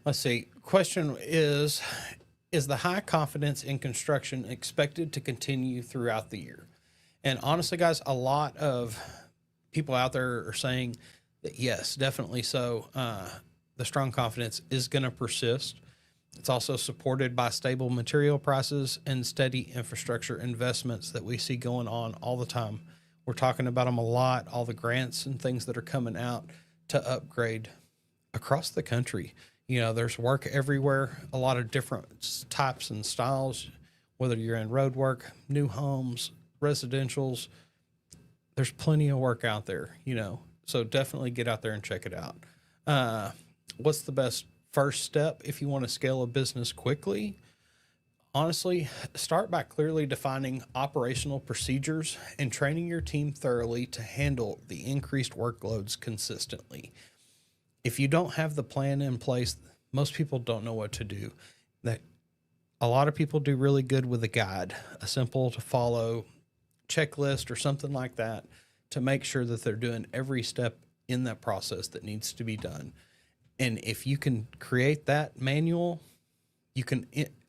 Let's see. Question is the high confidence in construction expected to continue throughout the year? And honestly, guys, a lot of people out there are saying that yes, definitely so. The strong confidence is going to persist. It's also supported by stable material prices and steady infrastructure investments that we see going on all the time. We're talking about them a lot, all the grants and things that are coming out to upgrade across the country. There's work everywhere, a lot of different types and styles, whether you're in road work, new homes, residentials, there's plenty of work out there, so definitely get out there and check it out. What's the best first step if you want to scale a business quickly? Honestly, start by clearly defining operational procedures and training your team thoroughly to handle the increased workloads consistently. If you don't have the plan in place, most people don't know what to do. That a lot of people do really good with a guide, a simple to follow checklist or something like that, to make sure that they're doing every step in that process that needs to be done. And if you can create that manual, you can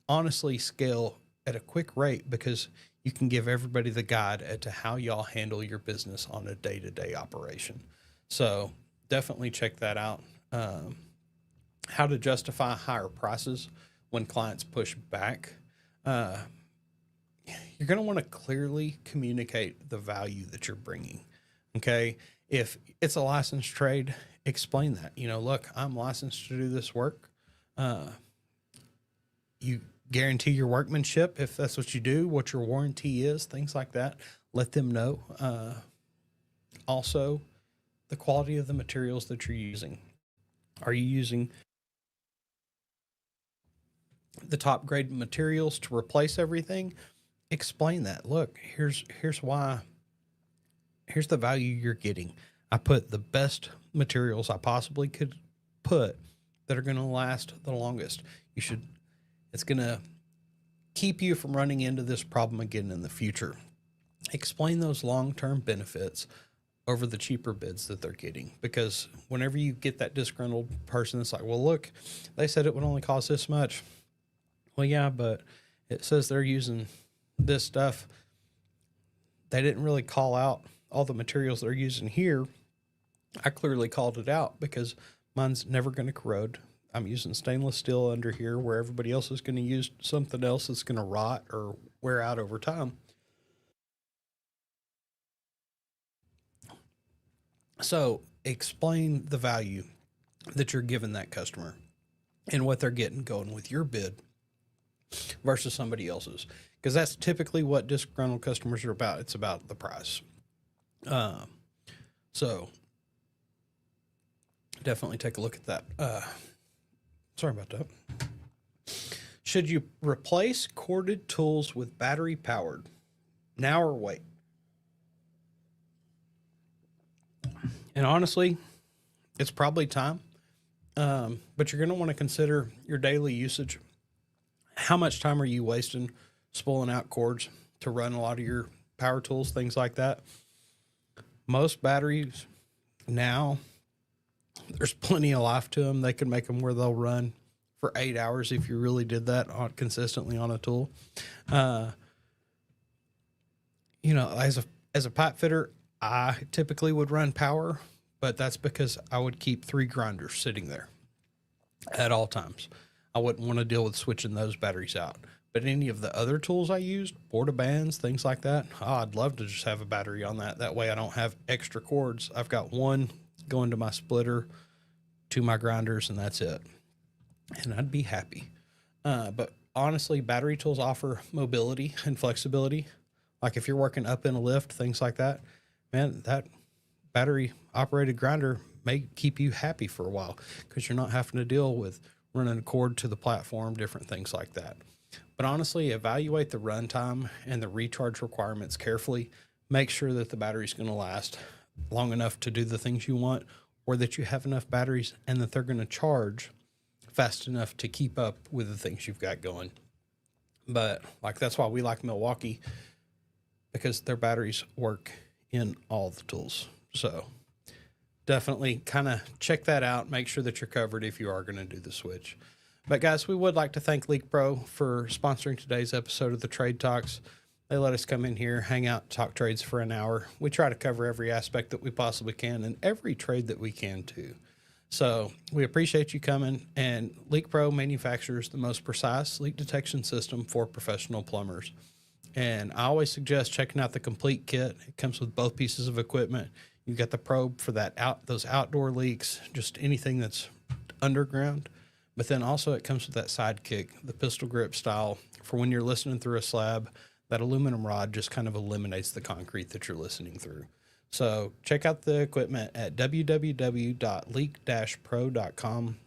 honestly scale at a quick rate, because you can give everybody the guide as to how y'all handle your business on a day-to-day operation. So definitely check that out. How to justify higher prices when clients push back. You're going to want to clearly communicate the value that you're bringing. Okay. If it's a licensed trade, explain that, look, I'm licensed to do this work. You guarantee your workmanship if that's what you do, what your warranty is, things like that. Let them know. Also, the quality of the materials that you're using. Are you using the top grade materials to replace everything? Explain that. Look, here's why. Here's the value you're getting. I put the best materials I possibly could put that are going to last the longest. It's going to keep you from running into this problem again in the future. Explain those long-term benefits over the cheaper bids that they're getting, because whenever you get that disgruntled person, it's like, well, look, they said it would only cost this much. Well, yeah, but it says they're using this stuff. They didn't really call out all the materials they're using here. I clearly called it out because mine's never going to corrode. I'm using stainless steel under here where everybody else is going to use something else that's going to rot or wear out over time. So explain the value that you're giving that customer and what they're getting going with your bid versus somebody else's, because that's typically what disgruntled customers are about. It's about the price. So definitely take a look at that. Sorry about that. Should you replace corded tools with battery powered now or wait? And honestly, it's probably time. But you're going to want to consider your daily usage. How much time are you wasting spooling out cords to run a lot of your power tools, things like that? Most batteries now, there's plenty of life to them. They can make them where they'll run for 8 hours if you really did that consistently on a tool. As a pipe fitter, I typically would run power, but that's because I would keep 3 grinders sitting there at all times. I wouldn't want to deal with switching those batteries out. But any of the other tools I used, porta-bands, things like that, I'd love to just have a battery on that. That way I don't have extra cords. I've got one going to my splitter, to my grinders, and that's it. And I'd be happy. But honestly, battery tools offer mobility and flexibility. Like if you're working up in a lift, things like that, man, that battery operated grinder may keep you happy for a while because you're not having to deal with running a cord to the platform, different things like that. But honestly, evaluate the runtime and the recharge requirements carefully. Make sure that the battery's going to last long enough to do the things you want, or that you have enough batteries and that they're going to charge fast enough to keep up with the things you've got going. But that's why we like Milwaukee, because their batteries work in all the tools. So definitely kind of check that out. Make sure that you're covered if you are going to do the switch. But guys, we would like to thank Leak Pro for sponsoring today's episode of the Trade Talks. They let us come in here, hang out, talk trades for an hour. We try to cover every aspect that we possibly can and every trade that we can too. So we appreciate you coming. And Leak Pro manufactures the most precise leak detection system for professional plumbers. And I always suggest checking out the complete kit. It comes with both pieces of equipment. You've got the probe for those outdoor leaks, just anything that's underground. But then also it comes with that sidekick, the pistol grip style, for when you're listening through a slab. That aluminum rod just kind of eliminates the concrete that you're listening through. So check out the equipment at www.leak-pro.com.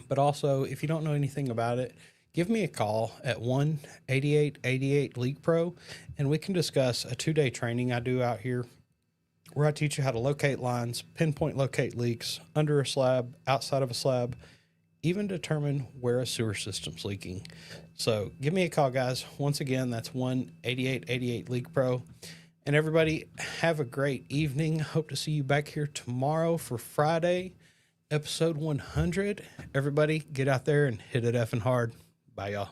But also, if you don't know anything about it, give me a call at 1-8888-LEAK-PRO, and we can discuss a 2-day training I do out here where I teach you how to locate lines, pinpoint locate leaks under a slab, outside of a slab, even determine where a sewer system's leaking. So give me a call, guys. Once again, that's 1-8888-LEAK-PRO. And everybody, have a great evening. Hope to see you back here tomorrow for Friday, episode 100. Everybody, get out there and hit it effing hard. Bye, y'all.